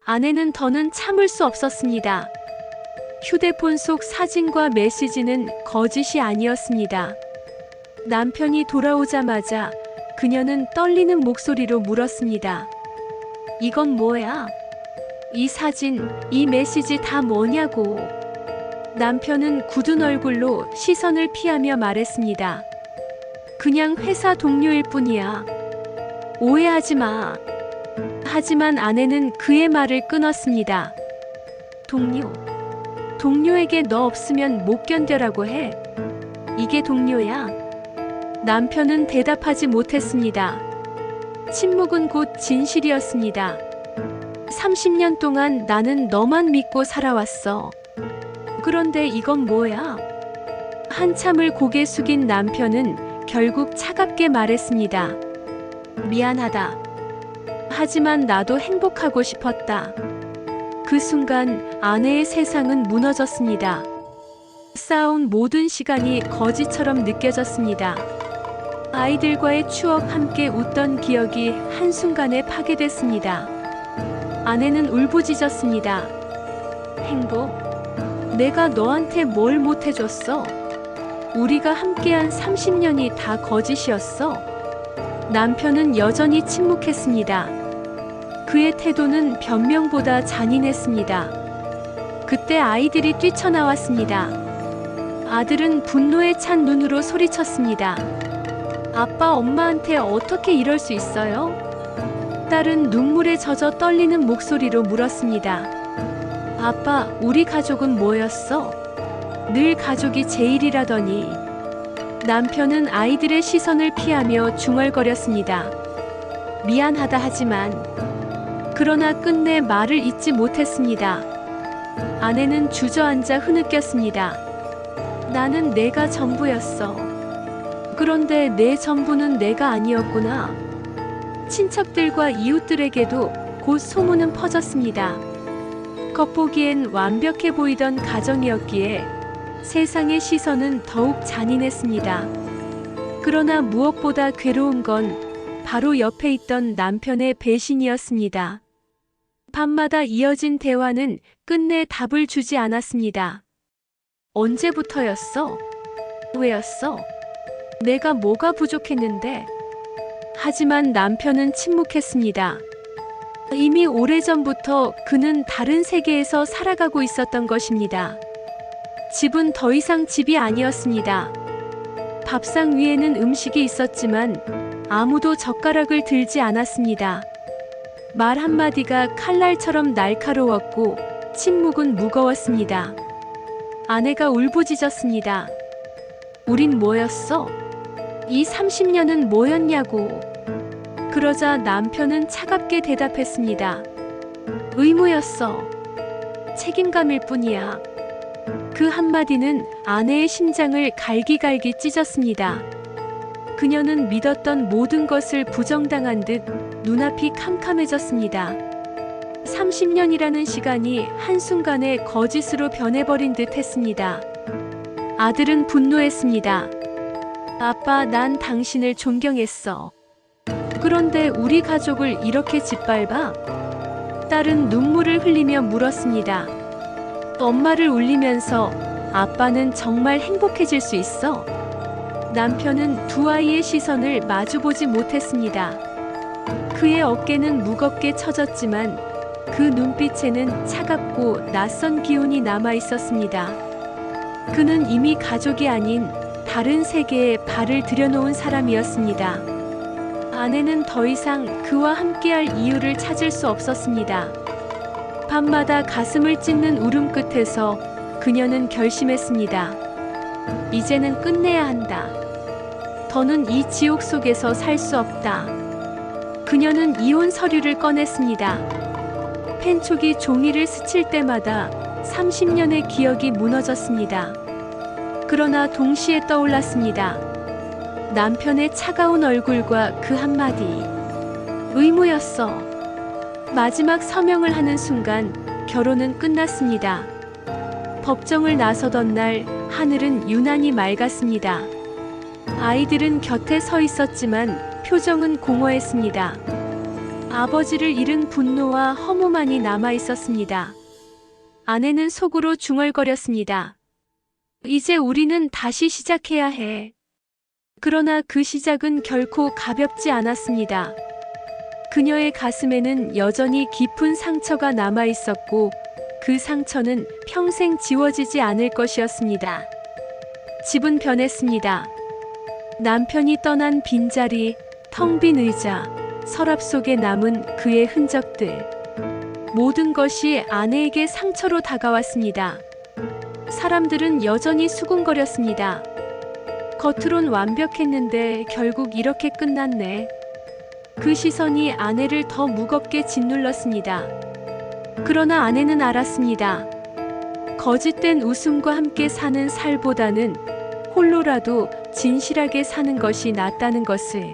아내는 더는 참을 수 없었습니다. 휴대폰 속 사진과 메시지는 거짓이 아니었습니다. 남편이 돌아오자마자 그녀는 떨리는 목소리로 물었습니다. 이건 뭐야? 이 사진, 이 메시지 다 뭐냐고. 남편은 굳은 얼굴로 시선을 피하며 말했습니다. 그냥 회사 동료일 뿐이야. 오해하지 마. 하지만 아내는 그의 말을 끊었습니다. 동료? 동료에게 너 없으면 못 견뎌라고 해. 이게 동료야? 남편은 대답하지 못했습니다. 침묵은 곧 진실이었습니다. 30년 동안 나는 너만 믿고 살아왔어. 그런데 이건 뭐야? 한참을 고개 숙인 남편은 결국 차갑게 말했습니다. 미안하다. 하지만 나도 행복하고 싶었다. 그 순간 아내의 세상은 무너졌습니다. 쌓아온 모든 시간이 거지처럼 느껴졌습니다. 아이들과의 추억 함께 웃던 기억이 한순간에 파괴됐습니다. 아내는 울부짖었습니다. 행복? 내가 너한테 뭘 못해줬어? 우리가 함께한 30년이 다 거짓이었어? 남편은 여전히 침묵했습니다. 그의 태도는 변명보다 잔인했습니다. 그때 아이들이 뛰쳐나왔습니다. 아들은 분노에 찬 눈으로 소리쳤습니다. 아빠, 엄마한테 어떻게 이럴 수 있어요? 딸은 눈물에 젖어 떨리는 목소리로 물었습니다. 아빠, 우리 가족은 뭐였어? 늘 가족이 제일이라더니. 남편은 아이들의 시선을 피하며 중얼거렸습니다. 미안하다 하지만. 그러나 끝내 말을 잇지 못했습니다. 아내는 주저앉아 흐느꼈습니다. 나는 내가 전부였어. 그런데 내 전부는 내가 아니었구나. 친척들과 이웃들에게도 곧 소문은 퍼졌습니다. 겉보기엔 완벽해 보이던 가정이었기에 세상의 시선은 더욱 잔인했습니다. 그러나 무엇보다 괴로운 건 바로 옆에 있던 남편의 배신이었습니다. 밤마다 이어진 대화는 끝내 답을 주지 않았습니다. 언제부터였어? 왜였어? 내가 뭐가 부족했는데? 하지만 남편은 침묵했습니다. 이미 오래전부터 그는 다른 세계에서 살아가고 있었던 것입니다. 집은 더 이상 집이 아니었습니다. 밥상 위에는 음식이 있었지만 아무도 젓가락을 들지 않았습니다. 말 한마디가 칼날처럼 날카로웠고 침묵은 무거웠습니다. 아내가 울부짖었습니다. 우린 뭐였어? 이 30년은 뭐였냐고. 그러자 남편은 차갑게 대답했습니다. 의무였어. 책임감일 뿐이야. 그 한마디는 아내의 심장을 갈기갈기 찢었습니다. 그녀는 믿었던 모든 것을 부정당한 듯 눈앞이 캄캄해졌습니다. 30년이라는 시간이 한순간에 거짓으로 변해버린 듯 했습니다. 아들은 분노했습니다. 아빠, 난 당신을 존경했어. 그런데 우리 가족을 이렇게 짓밟아? 딸은 눈물을 흘리며 물었습니다. 엄마를 울리면서 아빠는 정말 행복해질 수 있어? 남편은 두 아이의 시선을 마주보지 못했습니다. 그의 어깨는 무겁게 처졌지만 그 눈빛에는 차갑고 낯선 기운이 남아 있었습니다. 그는 이미 가족이 아닌 다른 세계에 발을 들여놓은 사람이었습니다. 아내는 더 이상 그와 함께할 이유를 찾을 수 없었습니다. 밤마다 가슴을 찢는 울음 끝에서 그녀는 결심했습니다. 이제는 끝내야 한다. 더는 이 지옥 속에서 살 수 없다. 그녀는 이혼 서류를 꺼냈습니다. 펜촉이 종이를 스칠 때마다 30년의 기억이 무너졌습니다. 그러나 동시에 떠올랐습니다. 남편의 차가운 얼굴과 그 한마디. 의무였어. 마지막 서명을 하는 순간 결혼은 끝났습니다. 법정을 나서던 날 하늘은 유난히 맑았습니다. 아이들은 곁에 서 있었지만 표정은 공허했습니다. 아버지를 잃은 분노와 허무만이 남아 있었습니다. 아내는 속으로 중얼거렸습니다. 이제 우리는 다시 시작해야 해. 그러나 그 시작은 결코 가볍지 않았습니다. 그녀의 가슴에는 여전히 깊은 상처가 남아 있었고 그 상처는 평생 지워지지 않을 것이었습니다. 집은 변했습니다. 남편이 떠난 빈자리, 텅 빈 의자, 서랍 속에 남은 그의 흔적들. 모든 것이 아내에게 상처로 다가왔습니다. 사람들은 여전히 수군거렸습니다. 겉으론 완벽했는데 결국 이렇게 끝났네. 그 시선이 아내를 더 무겁게 짓눌렀습니다. 그러나 아내는 알았습니다. 거짓된 웃음과 함께 사는 살보다는 홀로라도 진실하게 사는 것이 낫다는 것을.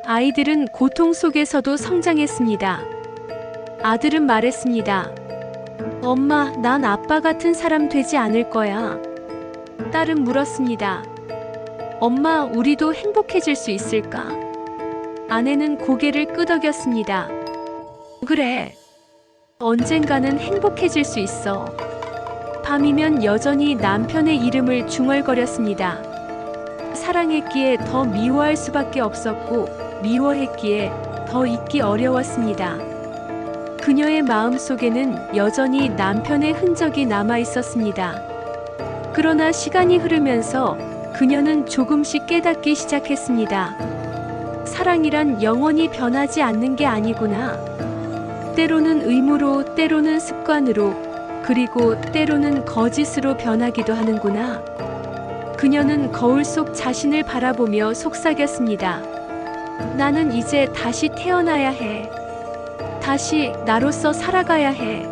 아이들은 고통 속에서도 성장했습니다. 아들은 말했습니다. 엄마, 난 아빠 같은 사람 되지 않을 거야. 딸은 물었습니다. 엄마, 우리도 행복해질 수 있을까? 아내는 고개를 끄덕였습니다. 그래. 언젠가는 행복해질 수 있어. 밤이면 여전히 남편의 이름을 중얼거렸습니다. 사랑했기에 더 미워할 수밖에 없었고 미워했기에 더 잊기 어려웠습니다. 그녀의 마음속에는 여전히 남편의 흔적이 남아 있었습니다. 그러나 시간이 흐르면서 그녀는 조금씩 깨닫기 시작했습니다. 사랑이란 영원히 변하지 않는 게 아니구나. 때로는 의무로, 때로는 습관으로, 그리고 때로는 거짓으로 변하기도 하는구나. 그녀는 거울 속 자신을 바라보며 속삭였습니다. 나는 이제 다시 태어나야 해. 다시 나로서 살아가야 해.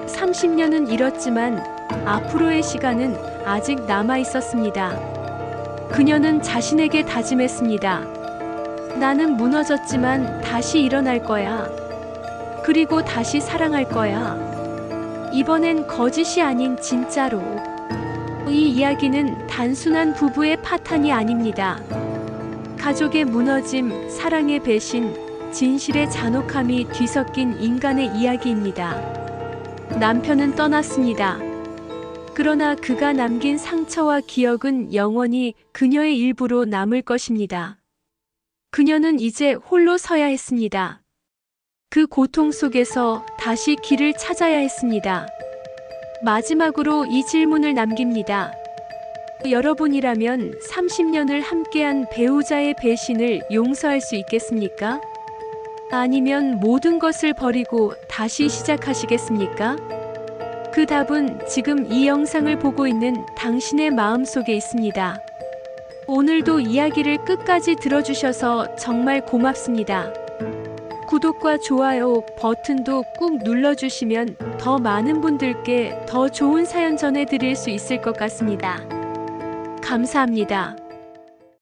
30년은 잃었지만 앞으로의 시간은 아직 남아 있었습니다. 그녀는 자신에게 다짐했습니다. 나는 무너졌지만 다시 일어날 거야. 그리고 다시 사랑할 거야. 이번엔 거짓이 아닌 진짜로. 이 이야기는 단순한 부부의 파탄이 아닙니다. 가족의 무너짐, 사랑의 배신, 진실의 잔혹함이 뒤섞인 인간의 이야기입니다. 남편은 떠났습니다. 그러나 그가 남긴 상처와 기억은 영원히 그녀의 일부로 남을 것입니다. 그녀는 이제 홀로 서야 했습니다. 그 고통 속에서 다시 길을 찾아야 했습니다. 마지막으로 이 질문을 남깁니다. 여러분이라면 30년을 함께한 배우자의 배신을 용서할 수 있겠습니까? 아니면 모든 것을 버리고 다시 시작하시겠습니까? 그 답은 지금 이 영상을 보고 있는 당신의 마음속에 있습니다. 오늘도 이야기를 끝까지 들어주셔서 정말 고맙습니다. 구독과 좋아요 버튼도 꾹 눌러주시면 더 많은 분들께 더 좋은 사연 전해드릴 수 있을 것 같습니다. 감사합니다.